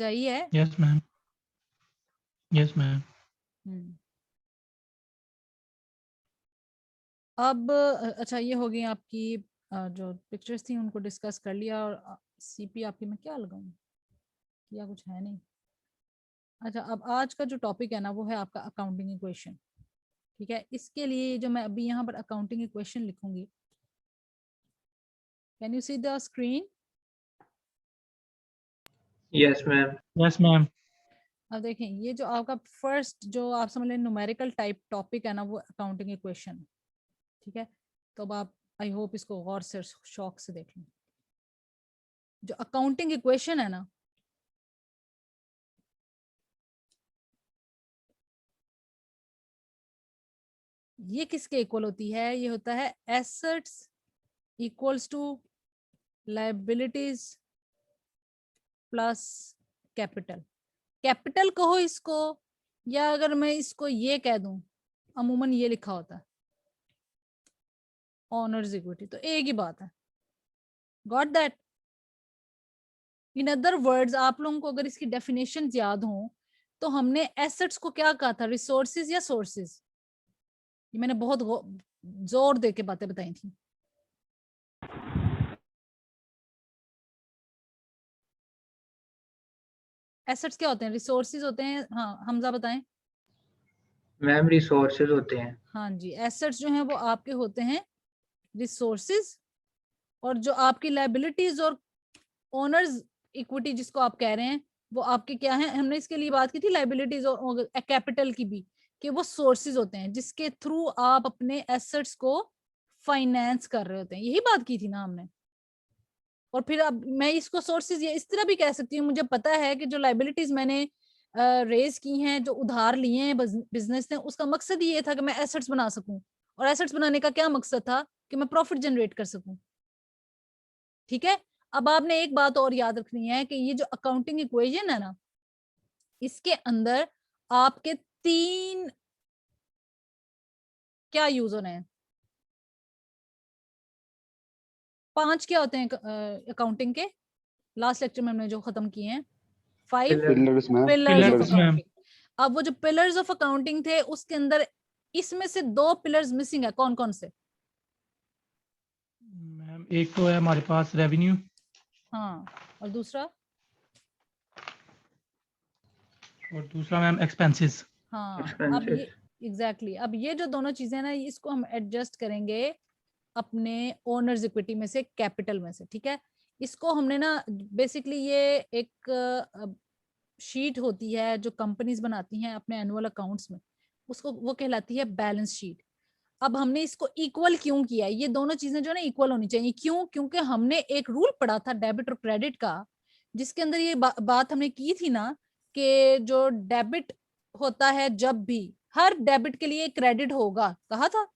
आई है? Yes ma'am, yes ma'am. अब अच्छा, ये हो गई आपकी जो पिक्चर्स थी उनको डिस्कस कर लिया। और सीपी आपकी मैं क्या लगाऊं, या कुछ है नहीं। अच्छा, अब आज का जो टॉपिक है ना वो है आपका अकाउंटिंग इक्वेशन। ठीक है, इसके लिए जो मैं अभी यहाँ पर अकाउंटिंग इक्वेशन लिखूंगी, can you see the screen? Yes ma'am. Yes ma'am. अब देखें, ये जो आपका फर्स्ट जो आप समझ लें न्यूमेरिकल टाइप टॉपिक है ना वो अकाउंटिंग इक्वेशन। ठीक है, तो अब आप आई होप इसको गौर से शौक से देख लें। जो अकाउंटिंग इक्वेशन है ना, ये किसके इक्वल होती है? ये होता है assets equals to liabilities plus capital. Capital कहो इसको, या अगर मैं इसको ये कह दूं, अमूमन ये लिखा होता है ऑनर्स इक्विटी, तो एक ही बात है। Got that? In other words, आप लोगों को अगर इसकी डेफिनेशन याद हो तो हमने एसेट्स को क्या कहा था, रिसोर्सेज या सोर्सेज? ये मैंने बहुत जोर दे के बातें बताई थी। एसेट्स क्या होते हैं? रिसोर्सेज होते हैं। हाँ हमजा बताएं। मैम रिसोर्सेज होते हैं। हाँ जी, एसेट्स जो हैं वो आपके होते हैं रिसोर्सेज, और जो आपकी लायबिलिटीज और ओनर्स इक्विटी जिसको आप कह रहे हैं वो आपके क्या है? हमने इसके लिए बात की थी लायबिलिटीज और कैपिटल की भी, कि वो सोर्सेज होते हैं जिसके थ्रू आप अपने एसेट्स को फाइनेंस कर रहे होते हैं। यही बात की थी ना हमने। और फिर अब मैं इसको सोर्सेज ये इस तरह भी कह सकती हूँ, मुझे पता है कि जो लायबिलिटीज मैंने रेज की हैं, जो उधार लिए हैं बिजनेस ने, उसका मकसद ये था कि मैं एसेट्स बना सकूं। और एसेट्स बनाने का क्या मकसद था? कि मैं प्रॉफिट जनरेट कर सकूं। ठीक है, अब आपने एक बात और याद रखनी है कि ये जो अकाउंटिंग इक्वेशन है ना, इसके अंदर आपके 3 क्या यूज होने हैं? 5 क्या होते हैं अकाउंटिंग के? लास्ट लेक्चर में हमने जो खत्म किए हैं 5 pillars ma'am. Pillars of pillars ma'am. Accounting. अब वो जो पिलर्स ऑफ अकाउंटिंग थे उसके अंदर इसमें से 2 पिलर्स मिसिंग है। कौन कौन से? मैम एक तो है हमारे पास रेवेन्यू, हाँ, और दूसरा? और दूसरा मैम एक्सपेंसेस। हाँ, अब एक्सपेंसेस। ये एग्जैक्टली अब ये जो दोनों चीजें ना, इसको हम एडजस्ट करेंगे अपने ओनर्स इक्विटी में से, कैपिटल में से। ठीक है, इसको हमने ना बेसिकली ये एक शीट होती है जो कंपनीज बनाती हैं अपने एनुअल अकाउंट्स में, उसको वो कहलाती है बैलेंस शीट। अब हमने इसको इक्वल क्यों किया? ये दोनों चीजें जो है ना इक्वल होनी चाहिए। क्यों? क्योंकि हमने एक रूल पढ़ा था डेबिट और क्रेडिट का, जिसके अंदर ये बात हमने की थी ना कि जो डेबिट होता है जब भी, हर डेबिट के लिए क्रेडिट होगा, कहा था।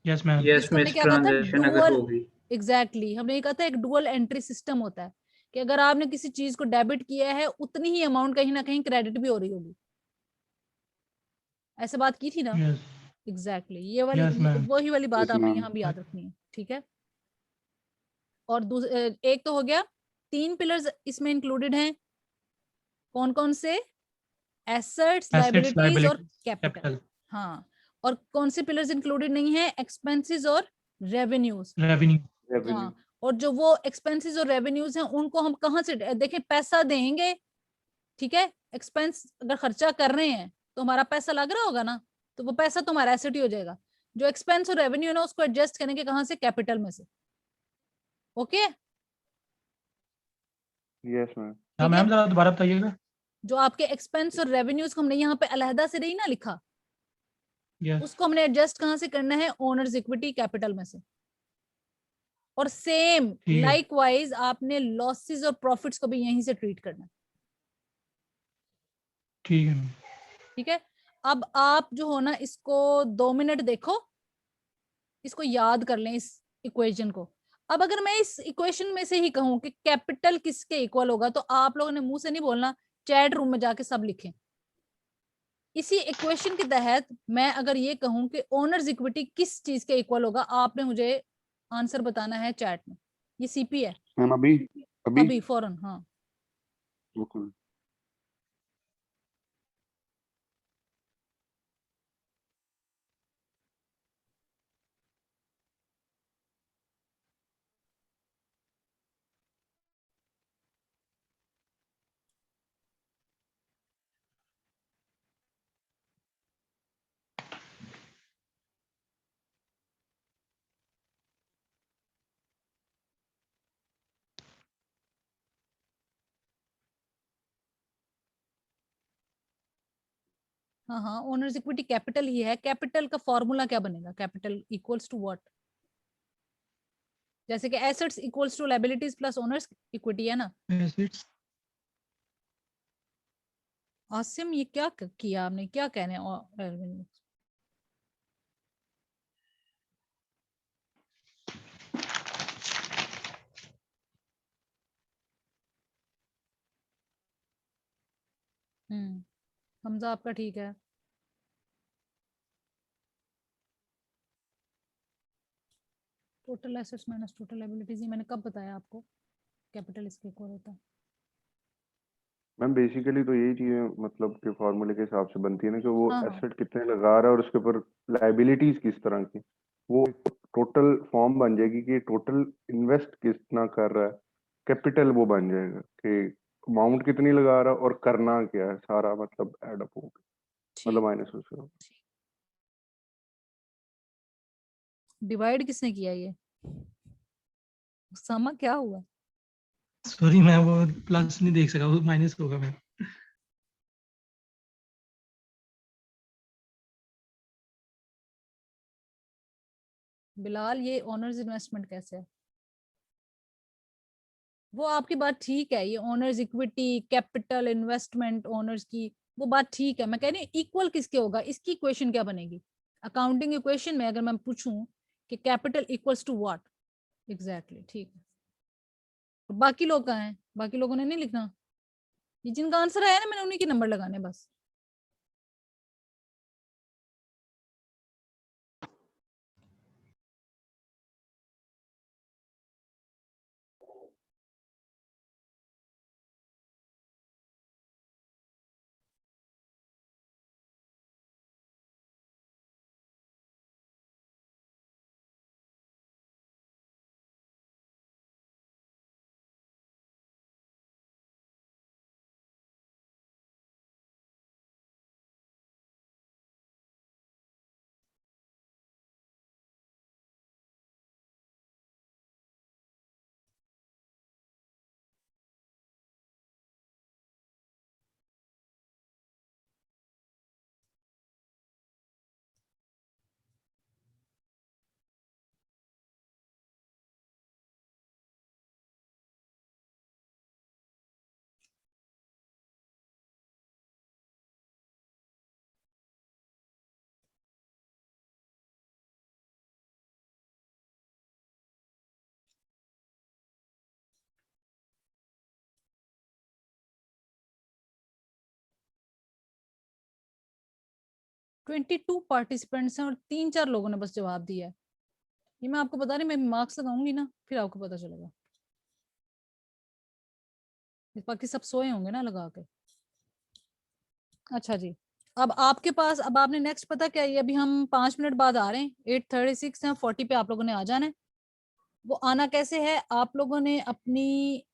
Yes ma'am. यस जिसको हमने मिस, क्या कहा था? ट्रांजैक्शन अगर डुअल। होगी। एग्जैक्टली, हमने ये कहा था एक डुअल एंट्री सिस्टम होता है कि अगर आपने किसी चीज को डेबिट किया है उतनी ही अमाउंट कहीं ना कहीं क्रेडिट भी हो रही होगी। ऐसे बात की थी ना? यस। एग्जैक्टली, ये वाली यस मैम। वही वाली बात यस आपने मैम। यहाँ भी याद रखनी है। ठीक है, और एक तो हो गया, 3 पिलर्स इसमें इंक्लूडेड हैं। कौन कौन से? एसेट्स, एसेट्स, लायबिलिटीज और लायबिलिटी, कैपिटल। कैपिटल, हाँ, और कौन से पिलर्स इंक्लूडेड नहीं है? एक्सपेंसेस और रेवेन्यूज। रेवेन्यू। रेवेन्यू। हाँ, और जो वो एक्सपेंसेस और रेवेन्यूज हैं उनको हम कहाँ से देखें? पैसा देंगे। ठीक है, एक्सपेंस अगर खर्चा कर रहे हैं तो हमारा पैसा लग रहा होगा ना, तो वो पैसा तो हमारा एसेट ही हो जाएगा। जो एक्सपेंस और रेवेन्यू है ना उसको एडजस्ट करेंगे कहाँ से? कैपिटल में से। Okay, yes ma'am. हाँ ठीक है। मैम, जरा दोबारा बताइएगा। जो आपके एक्सपेंस और रेवेन्यूज को हमने यहाँ पे अलहदा से नहीं ना लिखा, यस। उसको हमने एडजस्ट कहाँ से करना है? ओनर्स इक्विटी कैपिटल में से। और सेम ठीक है। लाइकवाइज आपने लॉसेस और प्रॉफिट्स को भी यहीं से ट्रीट करना है। ठीक है मैम। ठीक है, अब आप जो हो ना इसको 2 मिनट देखो, इसको याद कर लें इस इक्वेशन को। अब अगर मैं इस इक्वेशन में से ही कहूं कि कैपिटल किसके इक्वल होगा, तो आप लोगों ने मुंह से नहीं बोलना, चैट रूम में जाके सब लिखें। इसी इक्वेशन के तहत मैं अगर ये कहूं कि ओनर्स इक्विटी किस चीज के इक्वल होगा, आपने मुझे आंसर बताना है चैट में। ये सीपी है मैम अभी अभी अभी फौरन। हाँ, बिल्कुल। हाँ हाँ, ओनर्स इक्विटी कैपिटल ही है। कैपिटल का फॉर्मूला क्या बनेगा? Capital equals to what? जैसे कि assets equals to liabilities plus owners equity है ना। एसेट्स आसिम, ये क्या किया आपने? क्या कहने हैं? हमजा आपका ठीक है। Total assets minus total liabilities, ये मैंने कब बताया आपको? कैपिटल इसके इक्वल होता है। मैम बेसिकली तो यही चीजें मतलब कि फॉर्मूले के हिसाब से बनती है ना कि वो हाँ हाँ एसेट कितने लगा रहा है और उसके ऊपर लाइबिलिटीज किस तरह की, वो टोटल फॉर्म बन जाएगी कि टोटल इन्वेस्ट कितना कर रहा है। कैपिटल वो बन जाएगा कि अमाउंट कितनी लगा रहा है और करना क्या है, सारा मतलब एड अप होगा, मतलब ठीक। माइनस उससे होगा। डिवाइड किसने किया ये? सामा क्या हुआ? सॉरी मैं वो प्लस नहीं देख सका, वो माइनस होगा मैं। बिलाल, ये ओनर्स इन्वेस्टमेंट कैसे है? वो आपकी बात ठीक है, ये owners equity capital investment owners की वो बात ठीक है। मैं कह रही हूँ इक्वल किसके होगा, इसकी इक्वेशन क्या बनेगी? अकाउंटिंग इक्वेशन में अगर मैं पूछूं कि capital equals to what exactly, ठीक है। तो बाकी लोग कहाँ हैं? बाकी लोगों ने नहीं लिखना। ये जिनका आंसर आया ना, मैंने उन्हीं के नंबर लगाने बस। ट्वेंटी 22 पार्टिसिपेंट्स हैं और 3-4 लोगों ने बस जवाब दिया है। ये मैं आपको बता रही, मैं मार्क्स लगाऊंगी ना, फिर आपको पता चलेगा। बाकी सब सोए होंगे ना लगा के। अच्छा जी, अब आपके पास, अब आपने नेक्स्ट पता क्या, ये अभी हम 5 मिनट बाद आ रहे हैं, 8:36 है, 40 पे आप लोगों ने आ जाना है। वो आना कैसे है? आप लोगों ने अपनी